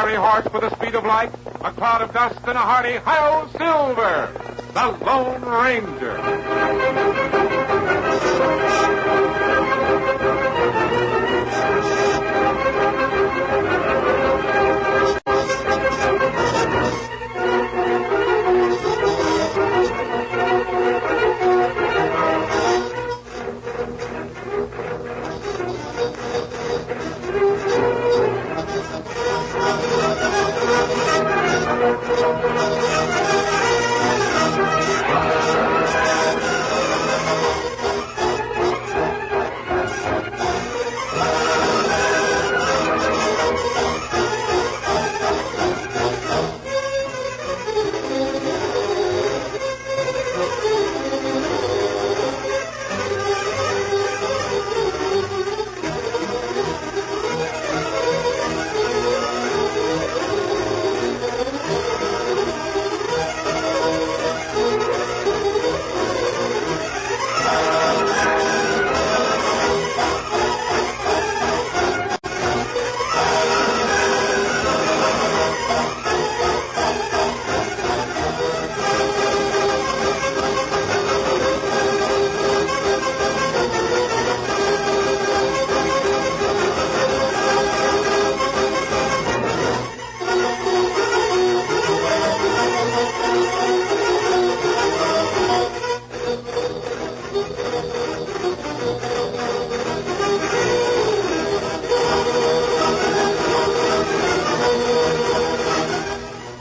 fiery horse with the speed of light, a cloud of dust, and a hearty "Hi-Yo Silver!" The Lone Ranger.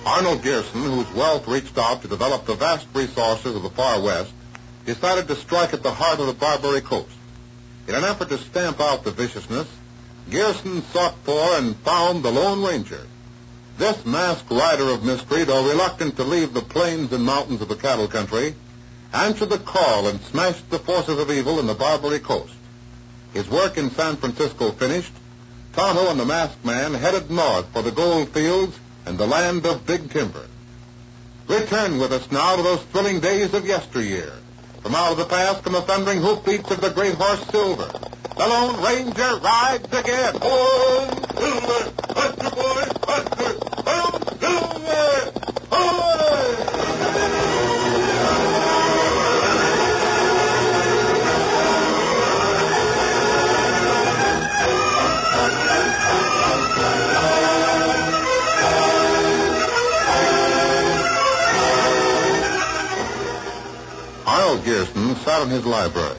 Arnold Gearson, whose wealth reached out to develop the vast resources of the Far West, decided to strike at the heart of the Barbary Coast. In an effort to stamp out the viciousness, Gearson sought for and found the Lone Ranger. This masked rider of mystery, though reluctant to leave the plains and mountains of the cattle country, answered the call and smashed the forces of evil in the Barbary Coast. His work in San Francisco finished, Tonto and the masked man headed north for the gold fields and the land of big timber. Return with us now to those thrilling days of yesteryear. From out of the past come the thundering hoofbeats of the great horse Silver. The Lone Ranger rides again. Oh, Silver! Faster, boys! Faster! Oh, Silver! Oh! Arnold Gearson sat in his library.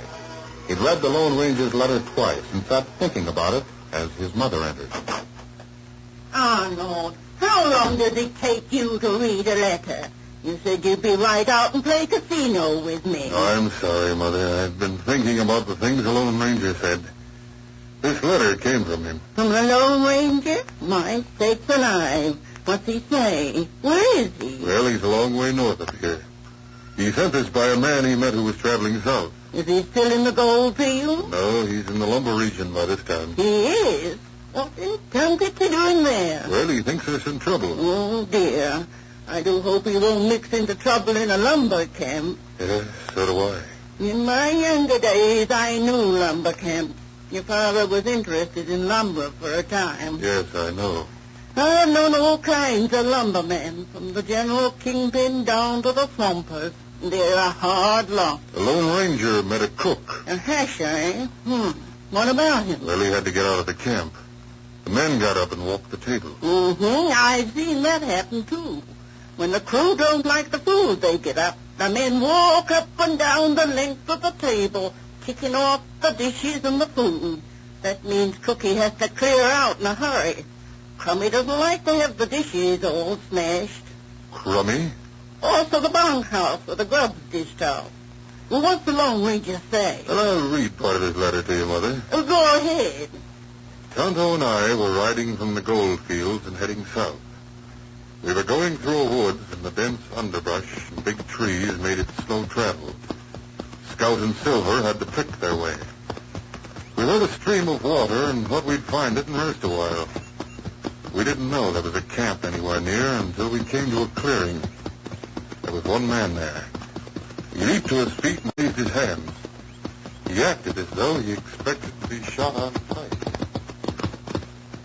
He'd read the Lone Ranger's letter twice and sat thinking about it as his mother entered. Arnold, how long does it take you to read a letter? You said you'd be right out and play casino with me. Oh, I'm sorry, Mother. I've been thinking about the things the Lone Ranger said. This letter came from him. From the Lone Ranger? My sakes alive. What's he say? Where is he? Well, he's a long way north of here. He sent this by a man he met who was traveling south. Is he still in the gold field? No, he's in the lumber region by this time. He is? What in Tunket's he doing there? Well, he thinks there's some trouble. Oh, dear. I do hope he won't mix into trouble in a lumber camp. Yeah, so do I. In my younger days, I knew lumber camps. Your father was interested in lumber for a time. Yes, I know. I've known all kinds of lumbermen, from the general kingpin down to the slumpers. They're a hard lot. The Lone Ranger met a cook. A hasher, eh? What about him? Well, he had to get out of the camp. The men got up and walked the table. I've seen that happen, too. When the crew don't like the food, they get up. The men walk up and down the length of the table, kicking off the dishes and the food. That means Cookie has to clear out in a hurry. Crummy doesn't like to have the dishes all smashed. Crummy? Also the bunkhouse where the grub's dished out. Well, what's the Lone Ranger say? Well, I'll read part of his letter to you, Mother. Go ahead. Tonto and I were riding from the gold fields and heading south. We were going through a woods, and the dense underbrush and big trees made it slow travel. Scout and Silver had to pick their way. We heard a stream of water and thought we'd find it and rest a while. We didn't know there was a camp anywhere near until we came to a clearing. There was one man there. He leaped to his feet and waved his hands. He acted as though he expected to be shot on sight.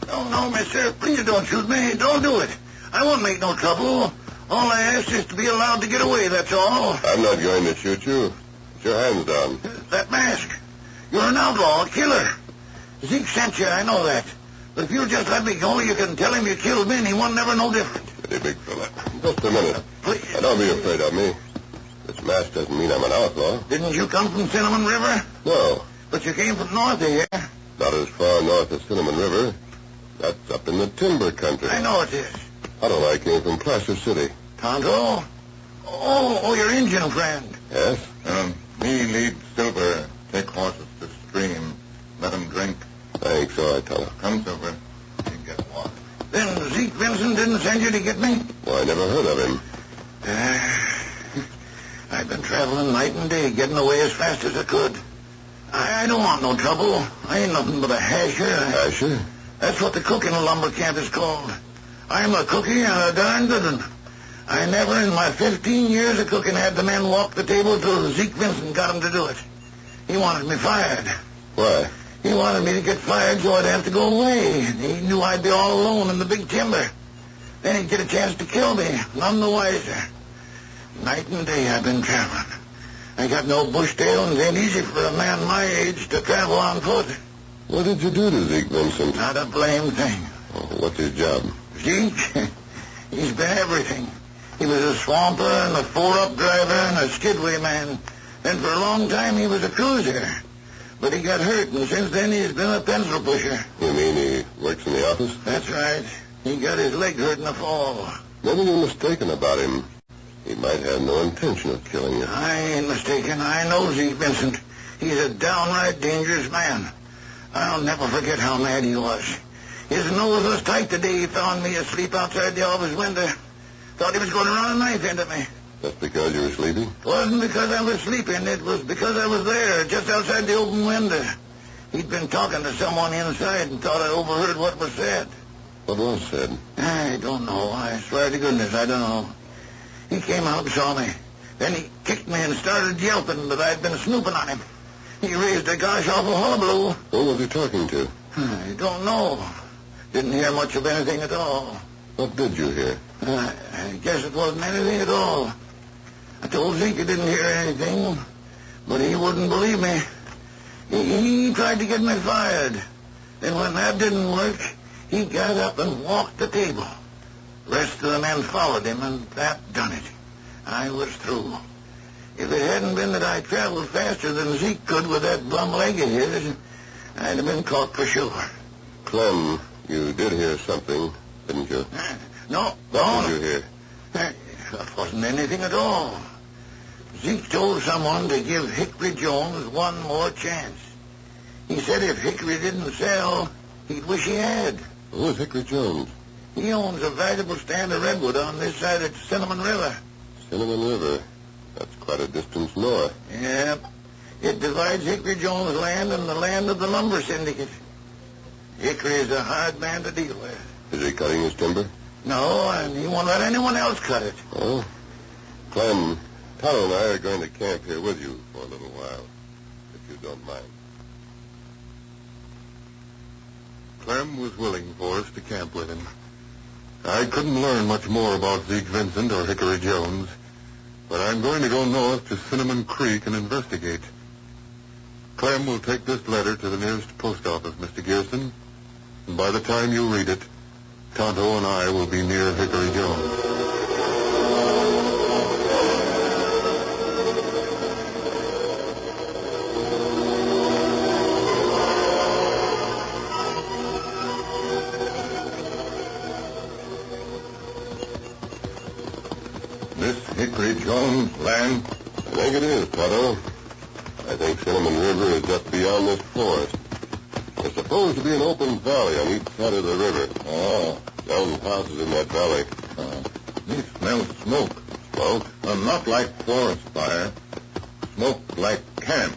Oh, No, mister. Please don't shoot me. Don't do it. I won't make no trouble. All I ask is to be allowed to get away, that's all. I'm not going to shoot you. Put your hands down. That mask. You're an outlaw, a killer. Zeke sent you, I know that. But if you'll just let me go, you can tell him you killed me and he won't never know different. Steady, big fella. Just a minute. Please. Now, don't be afraid of me. This mask doesn't mean I'm an outlaw. Didn't you come from Cinnamon River? No, But you came from north of here. not as far north as Cinnamon River. That's up in the timber country. I know it is. Tonto and I came from Placer City. Tonto? Oh, your Indian friend. Yes? Me lead Silver. Take horses to stream. Let 'em drink. Thanks. All right, Tonto. Come, Silver. You get water. Then Zeke Vincent didn't send you to get me? Well, I never heard of him. I've been traveling night and day, getting away as fast as I could. I don't want no trouble. I ain't nothing but a hasher. Asher? That's what the cook in a lumber camp is called. I'm a cookie and a darn good one. I never in my 15 years of cooking had the men walk the table till Zeke Vincent got him to do it. He wanted me fired. Why? He wanted me to get fired so I'd have to go away. He knew I'd be all alone in the big timber. Then he'd get a chance to kill me, none the wiser. Night and day I've been traveling. I got no bush tail, and it ain't easy for a man my age to travel on foot. What did you do to Zeke Vincent? Not a blame thing. Oh, what's his job? Zeke, he's been everything. He was a swamper and a four-up driver and a skidway man. Then for a long time he was a cruiser. But he got hurt, and since then he's been a pencil pusher. You mean he works in the office? That's right. He got his leg hurt in the fall. Maybe you're mistaken about him. He might have no intention of killing you. I ain't mistaken. I know Zeke Vincent. He's a downright dangerous man. I'll never forget how mad he was. His nose was tight the day he found me asleep outside the office window. Thought he was going to run a knife into me. Just because you were sleeping? It wasn't because I was sleeping. It was because I was there, just outside the open window. He'd been talking to someone inside and thought I overheard what was said. What was said? I don't know. I swear to goodness, I don't know. He came out and saw me. Then he kicked me and started yelping that I'd been snooping on him. He raised a gosh awful hullabaloo. Who was he talking to? I don't know. Didn't hear much of anything at all. What did you hear? I guess it wasn't anything at all. I told Zeke I didn't hear anything, but he wouldn't believe me. He tried to get me fired. Then when that didn't work, he got up and walked the table. The rest of the men followed him, and that done it. I was through. If it hadn't been that I traveled faster than Zeke could with that bum leg of his, I'd have been caught for sure. Clem, you did hear something, didn't you? No. What did you hear? That wasn't anything at all. Zeke told someone to give Hickory Jones one more chance. He said if Hickory didn't sell, he'd wish he had. Who is Hickory Jones? He owns a valuable stand of redwood on this side of Cinnamon River. Cinnamon River. That's quite a distance north. Yep. It divides Hickory Jones' land and the land of the lumber syndicate. Hickory's a hard man to deal with. Is he cutting his timber? No, and he won't let anyone else cut it. Oh? Clem, Tonto and I are going to camp here with you for a little while, if you don't mind. Clem was willing for us to camp with him. I couldn't learn much more about Zeke Vincent or Hickory Jones, but I'm going to go north to Cinnamon Creek and investigate. Clem will take this letter to the nearest post office, Mr. Gearson, and by the time you read it, Tonto and I will be near Hickory Jones. This Hickory Jones land? I think it is, Tonto. I think Cinnamon River is just beyond this forest. There's supposed to be an open valley on each side of the river. Oh. Jones' house is in that valley. Me smells smoke. Smoke? Not like forest fire. Smoke like camp.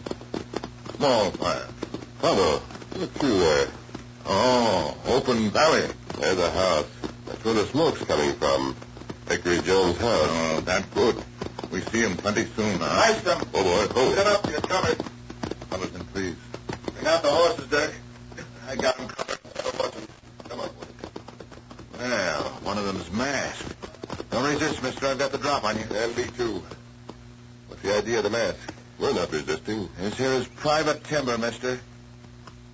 Small fire. Tonto, look through there. Oh, open valley. There's a house. That's where the smoke's coming from. Hickory Jones' house. Oh, that's good. We see him plenty soon. Nice them. Oh, boy. Oh. Get up, you're covered. Fellas, please. Bring out the horses, Dirk. I got them covered. Come on, boy. close, mister. I've got the drop on you. And me, too. What's the idea of the mask? We're not resisting. This here is private timber, mister.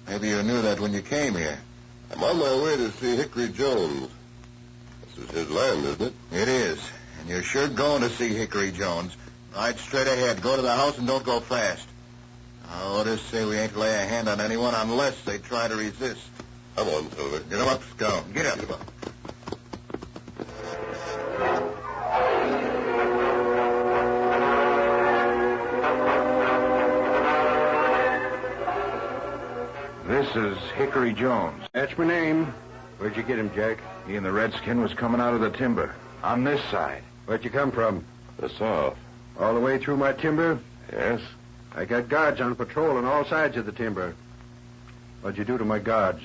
Maybe you knew that when you came here. I'm on my way to see Hickory Jones. This is his land, isn't it? It is. And you're sure going to see Hickory Jones. Ride straight ahead. Go to the house and don't go fast. Orders say we ain't to lay a hand on anyone unless they try to resist. Come on, Silver. Get 'em up, Scout. Get up. This is Hickory Jones. That's my name. Where'd you get him, Jack? He and the redskin was coming out of the timber. On this side. Where'd you come from? The south. All the way through my timber? Yes? I got guards on patrol on all sides of the timber. What'd you do to my guards?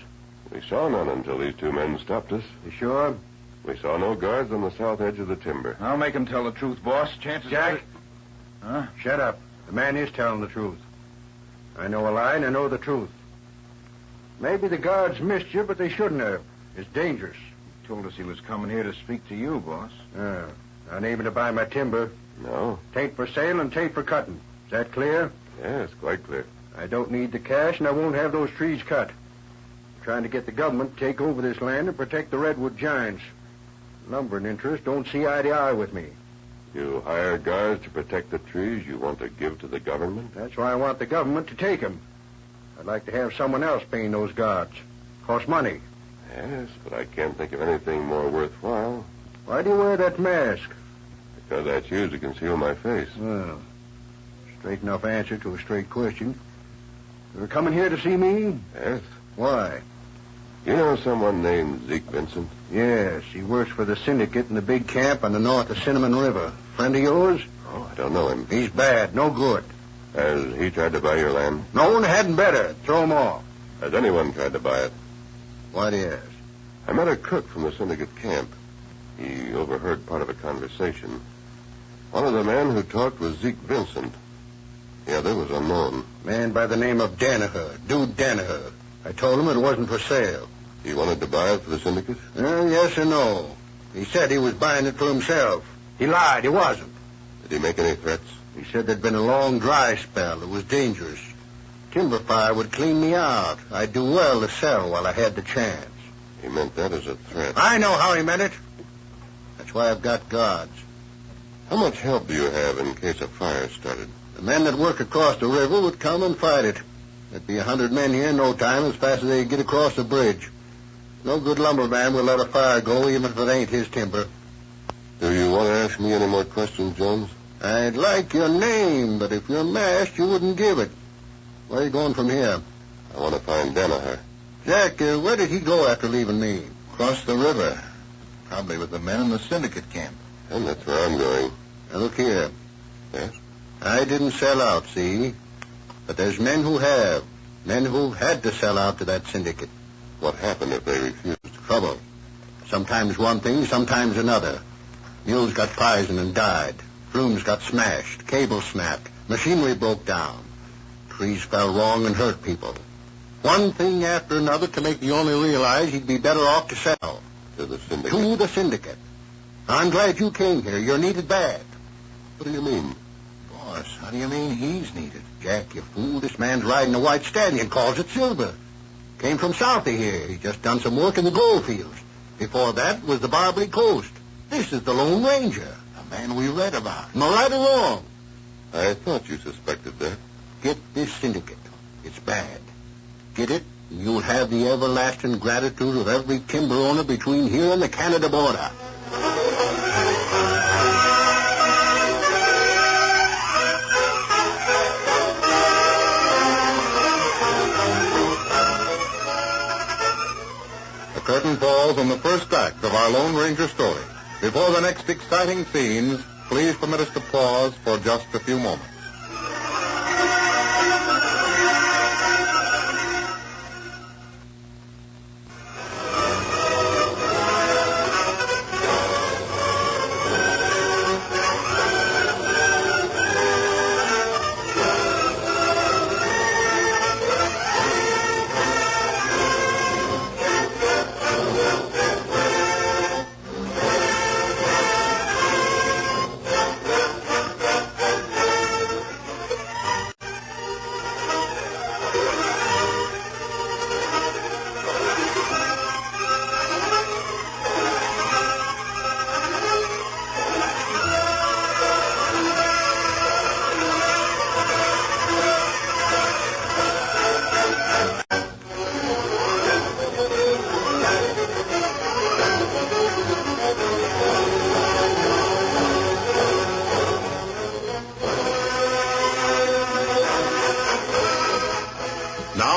We saw none until these two men stopped us. You sure? We saw no guards on the south edge of the timber. I'll make him tell the truth, boss. Chances Jack! Huh? Shut up. The man is telling the truth. I know a lie and I know the truth. Maybe the guards missed you, but they shouldn't have. It's dangerous. He told us he was coming here to speak to you, boss. Not even to buy my timber. No? Tape for sale and tape for cutting. Is that clear? Yes, quite clear. I don't need the cash, and I won't have those trees cut. I'm trying to get the government to take over this land and protect the redwood giants. Lumbering interests don't see eye to eye with me. You hire guards to protect the trees you want to give to the government? That's why I want the government to take them. I'd like to have someone else paying those guards. Costs money. Yes, but I can't think of anything more worthwhile. Why do you wear that mask? Because that's used to conceal my face. Well, straight enough answer to a straight question. You're coming here to see me? Yes? Why? You know someone named Zeke Vincent? Yes, he works for the syndicate in the big camp on the north of Cinnamon River. Friend of yours? Oh, I don't know him. He's bad, no good. Has he tried to buy your land? No one hadn't better. Throw him off. Has anyone tried to buy it? Why do you ask? I met a cook from the syndicate camp. He overheard part of a conversation. One of the men who talked was Zeke Vincent. The other was unknown. Man by the name of Danaher. Dude Danaher. I told him it wasn't for sale. He wanted to buy it for the syndicate? Yes or no. He said he was buying it for himself. He lied. He wasn't. Did he make any threats? He said there'd been a long dry spell. It was dangerous. Timber fire would clean me out. I'd do well to sell while I had the chance. He meant that as a threat. I know how he meant it. That's why I've got guards. How much help do you have in case a fire started? The men that work across the river would come and fight it. There'd be 100 men here in no time as fast as they get across the bridge. No good lumberman will let a fire go even if it ain't his timber. Do you want to ask me any more questions, Jones? I'd like your name, but if you're masked, you wouldn't give it. Where are you going from here? I want to find Danaher. Jack, where did he go after leaving me? Across the river. Probably with the men in the syndicate camp. And that's where I'm going. Now, look here. Yes? I didn't sell out, see? But there's men who have. Men who've had to sell out to that syndicate. What happened if they refused? Trouble. Sometimes one thing, sometimes another. Mules got poisoned and died. Brooms got smashed. Cables snapped. Machinery broke down. Trees fell wrong and hurt people. One thing after another to make the owner realize he'd be better off to sell. To the syndicate? To the syndicate. I'm glad you came here. You're needed bad. What do you mean? Boss, how do you mean he's needed? Jack, you fool. This man's riding a white stallion, calls it silver. Came from south of here. He's just done some work in the gold fields. Before that was the Barbary Coast. This is the Lone Ranger, the man we read about. Am I right or wrong? I thought you suspected that. Get this syndicate. It's bad. Get it, and you'll have the everlasting gratitude of every timber owner between here and the Canada border. The curtain falls on the first act of our Lone Ranger story. Before the next exciting scenes, please permit us to pause for just a few moments.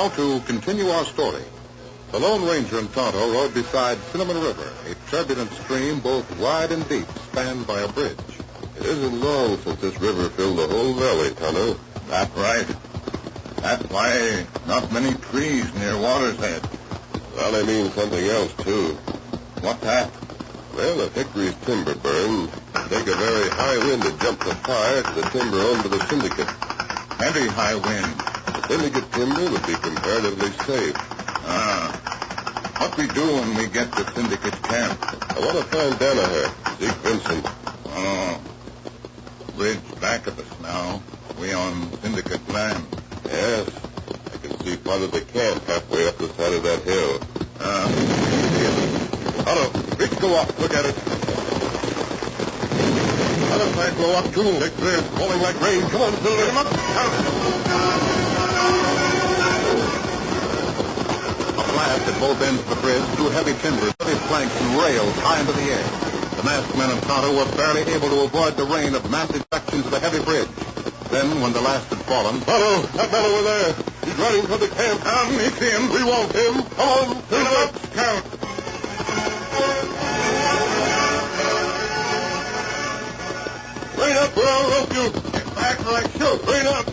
Now, to continue our story. The Lone Ranger and Tonto rode beside Cinnamon River, a turbulent stream both wide and deep, spanned by a bridge. It isn't long since this river filled the whole valley, Tonto. That's right. That's why not many trees near water's edge. Valley means something else, too. What's that? Well, if Hickory's timber burned, it'd take a very high wind to jump the fire to the timber owned by the syndicate. Heavy high wind. The syndicate timber would be comparatively safe. What we do when we get to Syndicate camp? I want to find Danaher, Zeke Vincent. Oh. Bridge back of us now. We on Syndicate land. Yes. I can see part of the camp halfway up the side of that hill. Otto, bridge go up. Look at it. Other side blow up, too. Big clear, falling like rain. Come on, Silver. Get him up. A blast at both ends of the bridge threw heavy timbers, heavy planks, and rails high into the air. The masked men and Tonto were barely able to avoid the rain of massive sections of the heavy bridge. Then, when the last had fallen... Tonto, that man over there. He's riding for the camp. Me see him. We want him. Come on, Silver. Scout. Rein up or I'll rope you. Get back or I shoot. Rein up.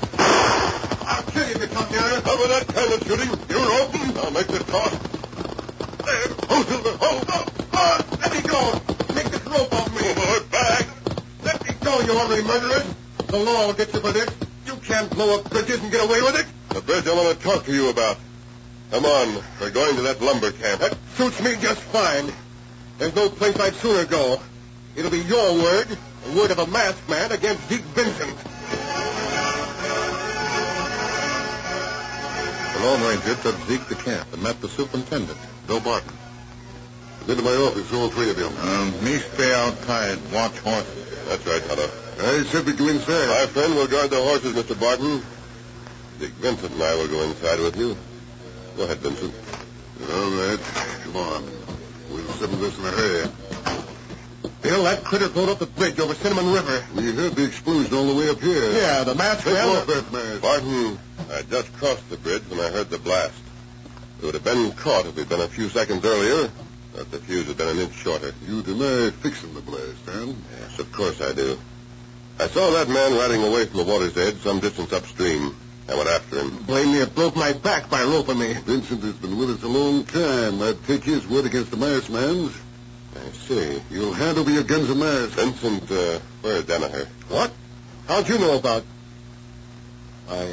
I'll kill you if you come nearer. Cover that kind of shooting. You're open. I'll make the toss. There. Oh, Silver. Oh. Let me go. Take this rope off me. Oh, back. Let me go, you ugly murderers. The law will get you for this. You can't blow up bridges and get away with it. The bridge I want to talk to you about. Come on. We're going to that lumber camp. That suits me just fine. There's no place I'd sooner go. It'll be your word, the word of a masked man against Zeke Vincent. The Lone Ranger took Zeke to camp and met the superintendent, Bill Barton. Come into my office, all three of you. Me stay outside, watch horses. That's right, Tonto. I said we go inside. My friend will guard the horses, Mr. Barton. Zeke Vincent and I will go inside with you. Go ahead, Vincent. All right. Come on. We'll settle this in a hurry. Bill, that critter blowed up the bridge over Cinnamon River. We heard the explosion all the way up here. Yeah, the masked Take man... off that mask. Barton, I just crossed the bridge when I heard the blast. It would have been caught if we'd been a few seconds earlier, but the fuse had been an inch shorter. You deny fixing the blast, huh? Yes, of course I do. I saw that man riding away from the water's edge some distance upstream. I went after him. Blame me, it broke my back by roping me. Vincent has been with us a long time. I'd take his word against the masked man's. I see. You'll hand over your guns and masks. Vincent, where's Danaher? What? How'd you know about... I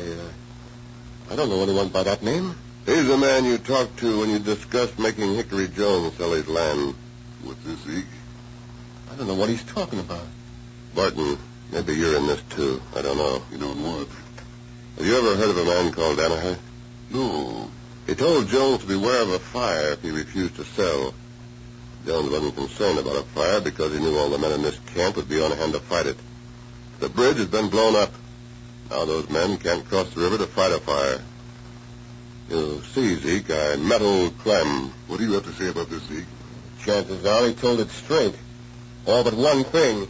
don't know anyone by that name. He's the man you talked to when you discussed making Hickory Jones sell his land. What's this, Zeke? I don't know what he's talking about. Barton, maybe you're in this too. I don't know. You don't what? Have you ever heard of a man called Danaher? No. He told Jones to beware of a fire if he refused to sell. Jones wasn't concerned about a fire because he knew all the men in this camp would be on hand to fight it. The bridge has been blown up. Now those men can't cross the river to fight a fire. You see, Zeke, I meddle Clem. What do you have to say about this, Zeke? Chances are he told it straight. All but one thing.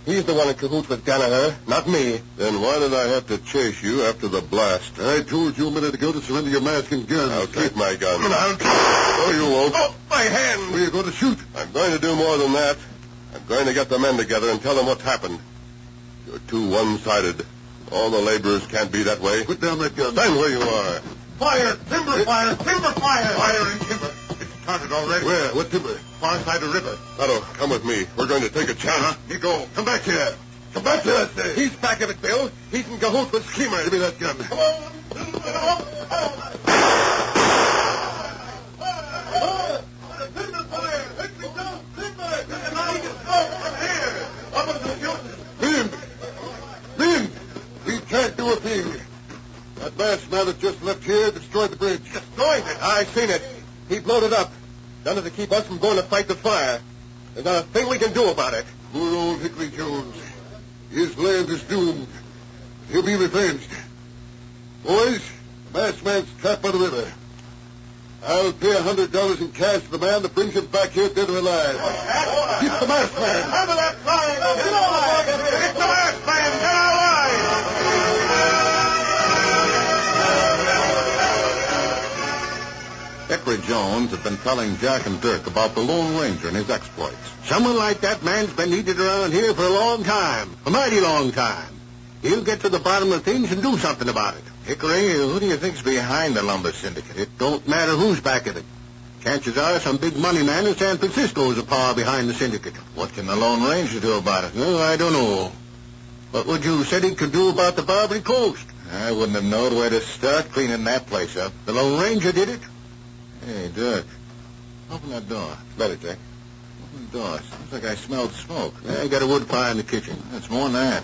He's the one in cahoots with Danaher, not me. Then why did I have to chase you after the blast? I told you a minute ago to surrender your mask and gun. I'll keep my gun. No, you won't. Oh, my hand! Where are you going to shoot? I'm going to do more than that. I'm going to get the men together and tell them what's happened. You're too one-sided. All the laborers can't be that way. Put down that gun. Stand where you are. Fire! Timber fire! Timber fire! Fire and timber. It's started already. Where? What timber? Far side of the river. Otto, come with me. We're going to take a chance. You go. Come back here. Come back here, I say. He's back of it, Bill. He's in cahoots with Schemer. Give me that gun. Come on. Men! We can't do a thing. That masked man that just left here destroyed the bridge. Destroyed it. I seen it. He blowed it up. Done it to keep us from going to fight the fire. There's not a thing we can do about it. Poor old Hickory Jones. His land is doomed. He'll be revenged. Boys, the masked man's trapped by the river. I'll pay $100 in cash to the man that brings him back here dead or alive. Keep the masked man. Handle that triangle. Get alive. It's the masked man. Get alive. Hickory Jones had been telling Jack and Dirk about the Lone Ranger and his exploits. Someone like that man's been needed around here for a long time. A mighty long time. He'll get to the bottom of things and do something about it. Hickory, who do you think's behind the lumber syndicate? It don't matter who's back of it. Chances are some big money man in San Francisco is a power behind the syndicate. What can the Lone Ranger do about it? Well, I don't know. What would you said he could do about the Barbary Coast? I wouldn't have known where to start cleaning that place up. The Lone Ranger did it? Hey, Dirk, open that door. Better, Jack. Open the door. Seems like I smelled smoke. I got a wood fire in the kitchen. That's more than that.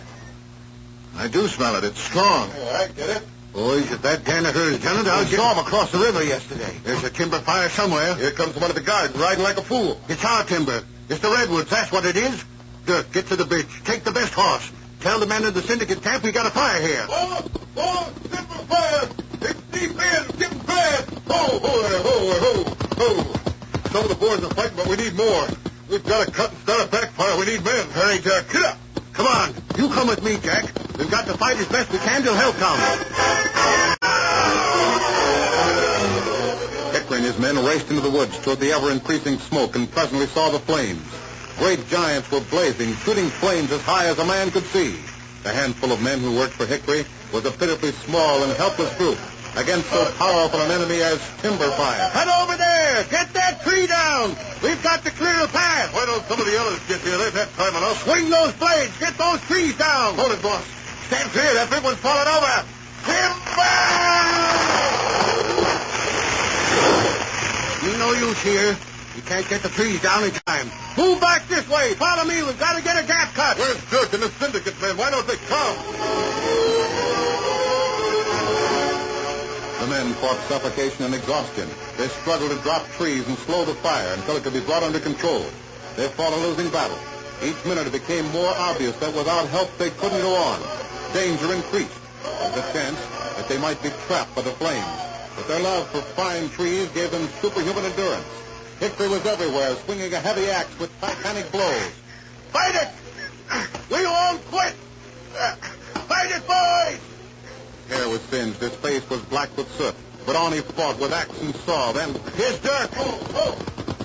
I do smell it. It's strong. Yeah, I get it. Boys, if that Danaher's done it, I I'll saw him across the river yesterday. There's a timber fire somewhere. Here comes one of the guards riding like a fool. It's our timber. It's the Redwoods. That's what it is. Dirk, get to the bridge. Take the best horse. Tell the men of the syndicate camp we got a fire here. Timber fire! It's deep in, getting bad! Ho! Some of the boys are fighting, but we need more. We've got to cut and start a backfire. We need men. Hurry, Jack. Get up. Come on. You come with me, Jack. We've got to fight as best we can till help comes. Hickory and his men raced into the woods toward the ever-increasing smoke and presently saw the flames. Great giants were blazing, shooting flames as high as a man could see. The handful of men who worked for Hickory was a pitifully small and helpless group against so powerful an enemy as timber fire. Cut over there. Get that tree down. We've got to clear a path. Why don't some of the others get here? They've had time enough. Swing those blades. Get those trees down. Hold it, boss. Stand clear. That big one's falling over. Timber! You no use here. You can't get the trees down in time. Move back this way. Follow me. We've got to get a gap cut. Where's Dirk and the syndicate men? Why don't they come? The men fought suffocation and exhaustion. They struggled to drop trees and slow the fire until it could be brought under control. They fought a losing battle. Each minute it became more obvious that without help they couldn't go on. Danger increased. There was a chance that they might be trapped by the flames. But their love for fine trees gave them superhuman endurance. Hickory was everywhere, swinging a heavy axe with titanic blows. Fight it! We won't quit! Fight it, boys! His hair was singed, his face was black with soot. But on he fought with axe and saw. Then, Here's Dirk.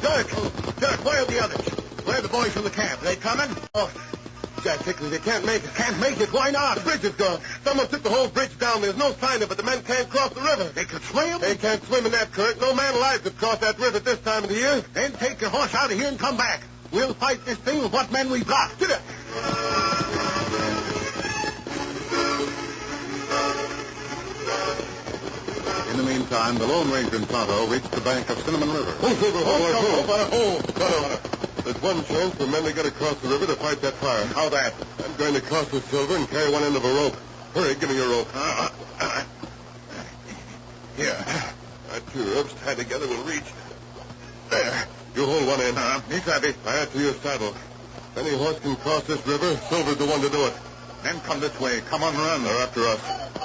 Dirk! Dirk, where are the others? Where are the boys from the camp? Are they coming? Oh, Jack Hickory, they can't make it. Can't make it? Why not? the bridge is gone. Someone took the whole bridge down. There's no sign of it. The men can't cross the river. They could swim? They can't swim in that current. No man alive could cross that river at this time of the year. Then take your horse out of here and come back. We'll fight this thing with what men we've got. Get it. In the meantime, the Lone Ranger and Tonto reached the bank of Cinnamon River. There's one chance for men to get across the river to fight that fire. How that? I'm going to cross with Silver and carry one end of a rope. Hurry, give me your rope. Here. Our two ropes tied together will reach. There. You hold one end. Me savvy. Tie it to your saddle. If any horse can cross this river, Silver's the one to do it. Men come this way. Come on, run. They're after us.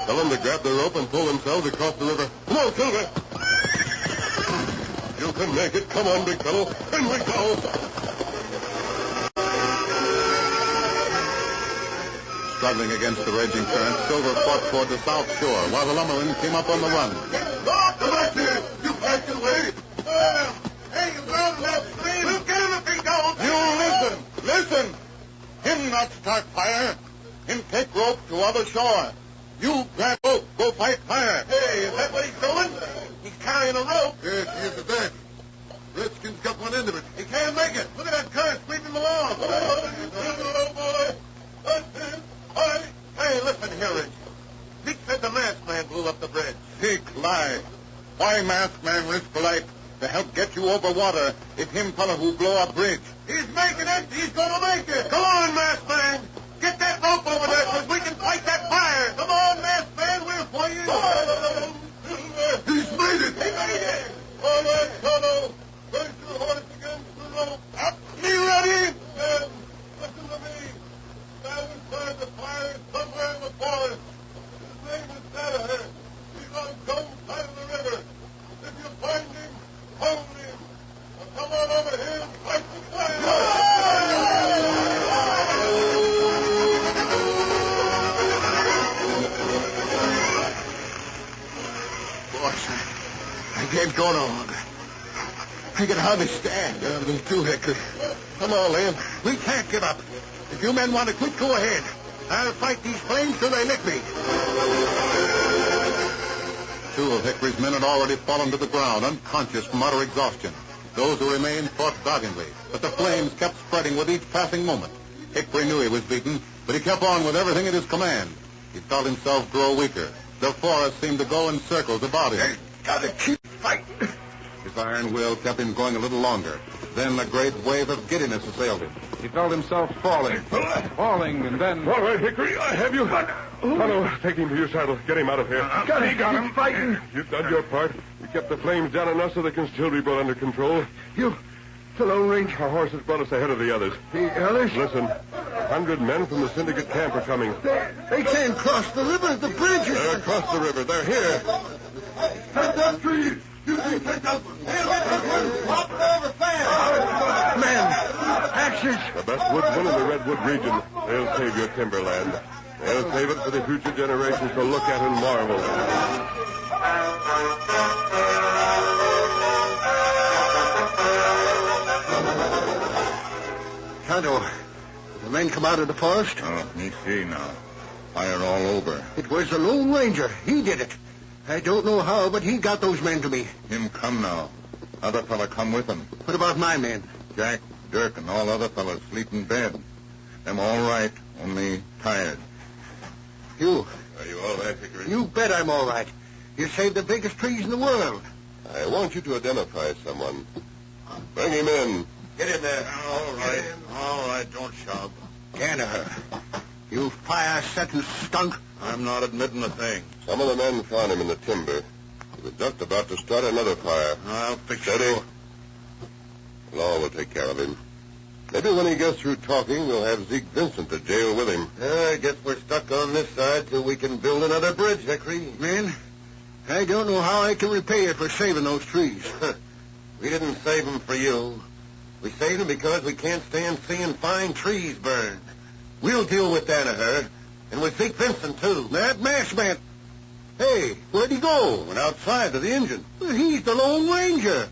Tell them to grab the rope and pull themselves across the river. Come on, Silver. You can make it. Come on, big fellow. In we go. Struggling against the raging current, Silver fought toward the south shore while the lumbermen came up on the run. Come back here. You can't get away. Hey, you run that stream. We'll get him if he don't. You listen. Him not start fire. Him take rope to other shore. You grab rope, go fight fire. Hey, is that what he's doing? He's carrying a rope. Yes, he is that. Redskins got one end of it. He can't make it. Look at that current sweeping him along. Hey, listen here, Rich. Zeke said the masked man blew up the bridge. Zeke lie. Why masked man risk life to help get you over water if him fellow who blow up bridge? He's making it. He's going to make it. Come on, masked man. Get that rope over there so we can fight that fire. Come on, masked man. We're for you. He's made it. He made it. All right, Tonto. Raise your horse against the rope. Up. Me ready. Men, listen to me. Man inside the fire is somewhere in the forest. His name is Danaher. He's on Jones' side of the river. If you find him, hold him. Now come on over here and fight the fire. I can hardly stand. Me too, Hickory. Come on, Lynn. We can't give up. If you men want to quit, go ahead. I'll fight these flames till they lick me. Two of Hickory's men had already fallen to the ground, unconscious from utter exhaustion. Those who remained fought valiantly, but the flames kept spreading with each passing moment. Hickory knew he was beaten, but he kept on with everything at his command. He felt himself grow weaker. The forest seemed to go in circles about him. Gotta keep fighting. His iron will kept him going a little longer. Then a great wave of giddiness assailed him. He felt himself falling, and then... All right, Hickory, I have you. Tonto, take him to your saddle. Get him out of here. Got him fighting. You've done your part. You kept the flames down enough so they can still be brought under control. The Lone Ranger. Our horses brought us ahead of the others. The others? Listen, 100 men from the syndicate camp are coming. They can't cross the river. The bridge is... They're across the river. They're here. Cut that tree. You can pick up. Hop it over fast. Men, axes. The best woodsmen in the Redwood region. They'll save your timberland. They'll save it for the future generations to look at and marvel. Tonto, the men come out of the forest? Oh, me see now. Fire all over. It was the Lone Ranger. He did it. I don't know how, but he got those men to me. Him come now. Other fella come with him. What about my men? Jack, Dirk, and all other fellas sleep in bed. Them all right, only tired. You. Are you all right, Hickory? You bet I'm all right. You saved the biggest trees in the world. I want you to identify someone. Bring him in. Get in there. All right, don't shout. Danaher, you fire-setting skunk. I'm not admitting a thing. Some of the men found him in the timber. He was just about to start another fire. I'll fix Steady. Law will take care of him. Maybe when he gets through talking, we'll have Zeke Vincent to jail with him. I guess we're stuck on this side till we can build another bridge, Hickory. Men, I don't know how I can repay you for saving those trees. We didn't save them for you. We saved them because we can't stand seeing fine trees burned. We'll deal with Danaher, and with Zeke Vincent, too. That masked man. Hey, where'd he go? Went outside to the engine. Well, he's the Lone Ranger.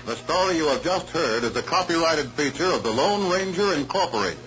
The story you have just heard is a copyrighted feature of the Lone Ranger Incorporated.